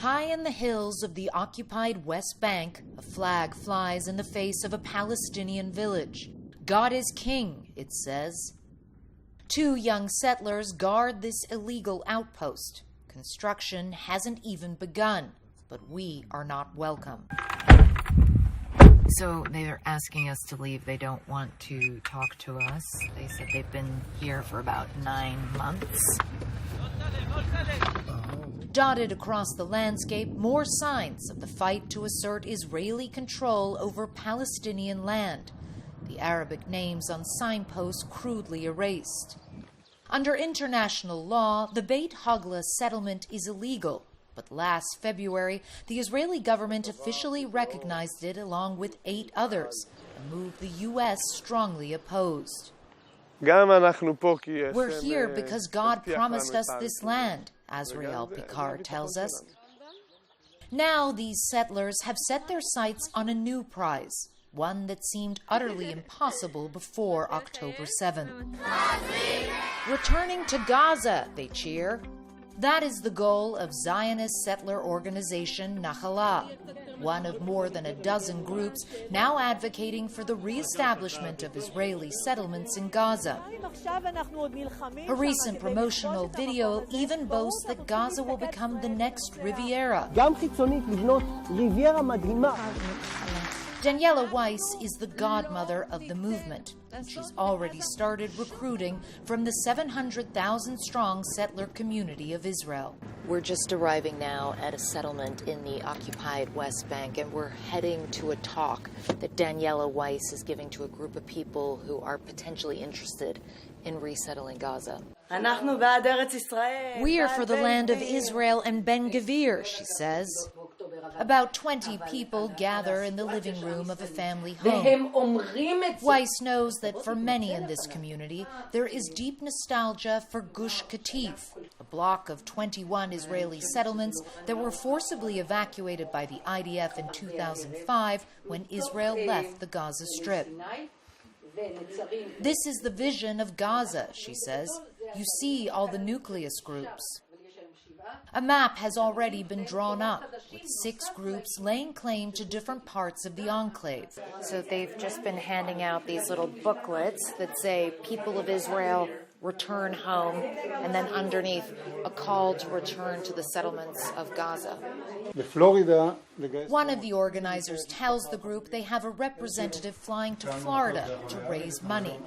High in the hills of the occupied West Bank, a flag flies in the face of a Palestinian village. God is king, it says. 2 young settlers guard this illegal outpost. Construction hasn't even begun, but we are not welcome. So they're asking us to leave. They don't want to talk to us. They said they've been here for about 9 months. Dotted across the landscape, more signs of the fight to assert Israeli control over Palestinian land. The Arabic names on signposts crudely erased. Under international law, the Beit Hogla settlement is illegal, but last February, the Israeli government officially recognized it along with 8 others, a move the U.S. strongly opposed. We're here because God promised us this land, Azrael Picard tells us. Now these settlers have set their sights on a new prize, one that seemed utterly impossible before October 7th. Returning to Gaza, they cheer. That is the goal of Zionist settler organization Nakhla, one of more than a dozen groups now advocating for the reestablishment of Israeli settlements in Gaza. A recent promotional video even boasts that Gaza will become the next Riviera. Daniela Wais is the godmother of the movement. She's already started recruiting from the 700,000-strong settler community of Israel. We're just arriving now at a settlement in the occupied West Bank, and we're heading to a talk that Daniela Wais is giving to a group of people who are potentially interested in resettling Gaza. We are for the land of Israel and Ben Gvir, she says. About 20 people gather in the living room of a family home. Weiss knows that for many in this community, there is deep nostalgia for Gush Katif, a block of 21 Israeli settlements that were forcibly evacuated by the IDF in 2005 when Israel left the Gaza Strip. This is the vision of Gaza, she says. You see all the nucleus groups. A map has already been drawn up, with 6 groups laying claim to different parts of the enclave. So they've just been handing out these little booklets that say, people of Israel, return home, and then underneath, a call to return to the settlements of Gaza. One of the organizers tells the group they have a representative flying to Florida to raise money.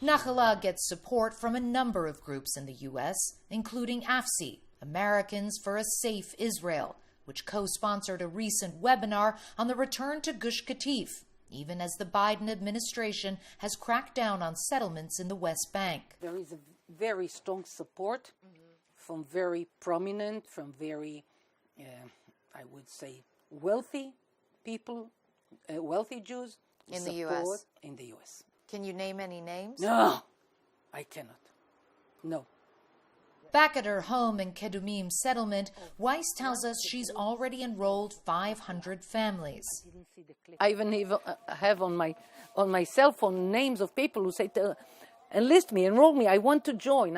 Nakhla gets support from a number of groups in the U.S., including AFSI, Americans for a Safe Israel, which co-sponsored a recent webinar on the return to Gush Katif, even as the Biden administration has cracked down on settlements in the West Bank. There is a very strong support from very prominent, from very, I would say, wealthy people, wealthy Jews. In the U.S.? In the U.S. Can you name any names? No, I cannot. No. Back at her home in Kedumim settlement, Weiss tells us she's already enrolled 500 families. I even have on my cell phone names of people who say, enlist me, enroll me, I want to join.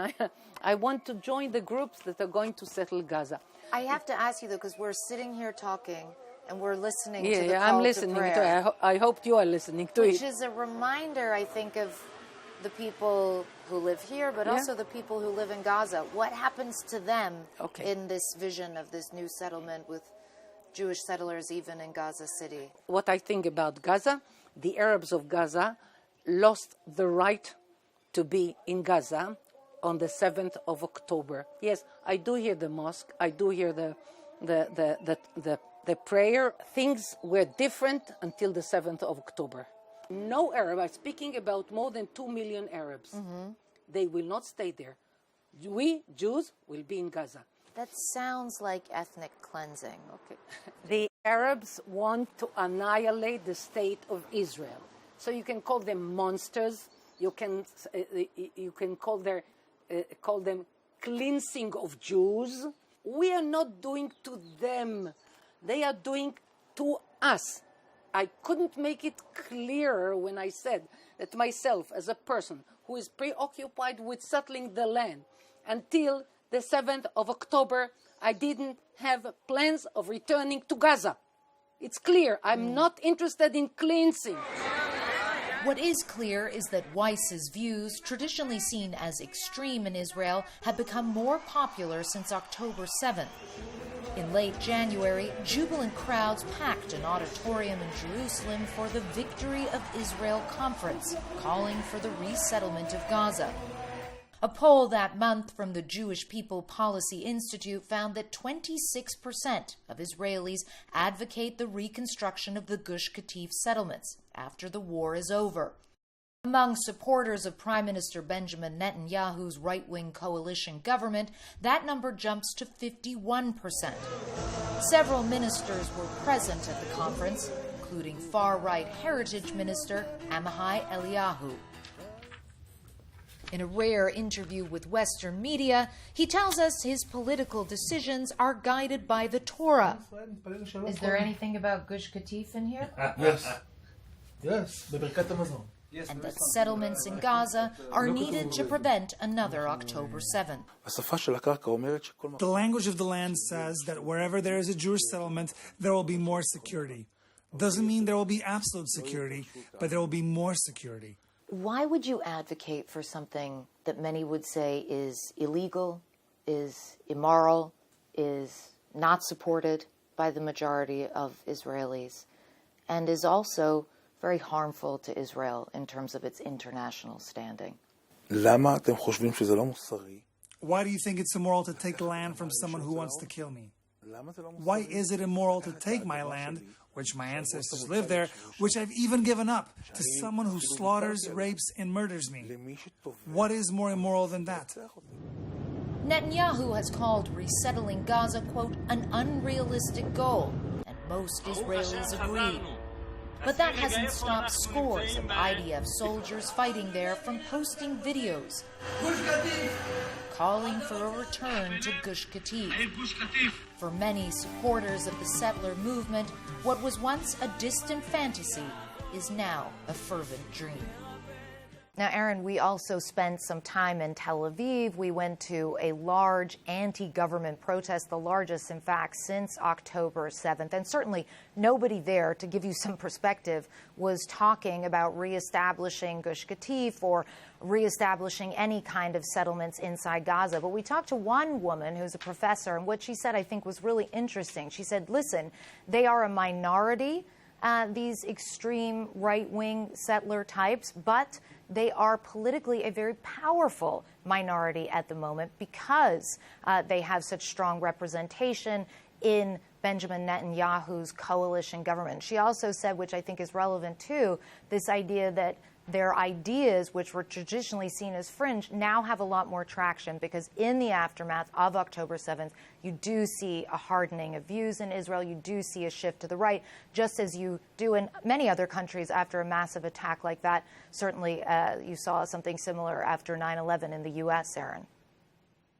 I want to join the groups that are going to settle Gaza. I have to ask you, though, because we're sitting here talking and we're listening to the call Yeah, I'm listening to prayer. to it. I hope you are listening to it. Which is a reminder, I think, of the people who live here, but also the people who live in Gaza. What happens to them in this vision of this new settlement with Jewish settlers even in Gaza City? What I think about Gaza, the Arabs of Gaza lost the right to be in Gaza on the 7th of October. Yes, I do hear the mosque. I do hear the prayer. Things were different until the 7th of October. No Arab, I'm speaking about more than 2 million Arabs. They will not stay there. We, Jews, will be in Gaza. That sounds like ethnic cleansing. Okay. The Arabs want to annihilate the state of Israel. So you can call them monsters. You can call them cleansing of Jews. We are not doing to them. They are doing to us. I couldn't make it clearer when I said that myself, as a person who is preoccupied with settling the land, until the 7th of October, I didn't have plans of returning to Gaza. It's clear. I'm not interested in cleansing. What is clear is that Wais's views, traditionally seen as extreme in Israel, have become more popular since October 7th. In late January, jubilant crowds packed an auditorium in Jerusalem for the Victory of Israel conference, calling for the resettlement of Gaza. A poll that month from the Jewish People Policy Institute found that 26% of Israelis advocate the reconstruction of the Gush Katif settlements after the war is over. Among supporters of Prime Minister Benjamin Netanyahu's right-wing coalition government, that number jumps to 51%. Several ministers were present at the conference, including far-right heritage minister Amichai Eliyahu. In a rare interview with Western media, he tells us his political decisions are guided by the Torah. Is there anything about Gush Katif in here? Yes. Yes. And that settlements in Gaza are needed to prevent another October 7th. The language of the land says that wherever there is a Jewish settlement, there will be more security. Doesn't mean there will be absolute security, but there will be more security. Why would you advocate for something that many would say is illegal, is immoral, is not supported by the majority of Israelis, and is also very harmful to Israel in terms of its international standing? Why do you think it's immoral to take land from someone who wants to kill me? Why is it immoral to take my land, which my ancestors lived there, which I've even given up, to someone who slaughters, rapes, and murders me? What is more immoral than that? Netanyahu has called resettling Gaza, quote, an unrealistic goal, and most Israelis agree. But that hasn't stopped scores of IDF soldiers fighting there from posting videos calling for a return to Gush Katif. For many supporters of the settler movement, what was once a distant fantasy is now a fervent dream. Now, Aaron, we also spent some time in Tel Aviv. We went to a large anti-government protest, the largest, in fact, since October 7th. And certainly nobody there, to give you some perspective, was talking about reestablishing Gush Katif or reestablishing any kind of settlements inside Gaza. But we talked to one woman who's a professor, and what she said, I think, was really interesting. She said, listen, they are a minority, these extreme right-wing settler types, but they are politically a very powerful minority at the moment because they have such strong representation in Benjamin Netanyahu's coalition government. She also said, which I think is relevant too, this idea that their ideas, which were traditionally seen as fringe, now have a lot more traction because in the aftermath of October 7th, you do see a hardening of views in Israel. You do see a shift to the right, just as you do in many other countries after a massive attack like that. Certainly, you saw something similar after 9/11 in the U.S., Aaron.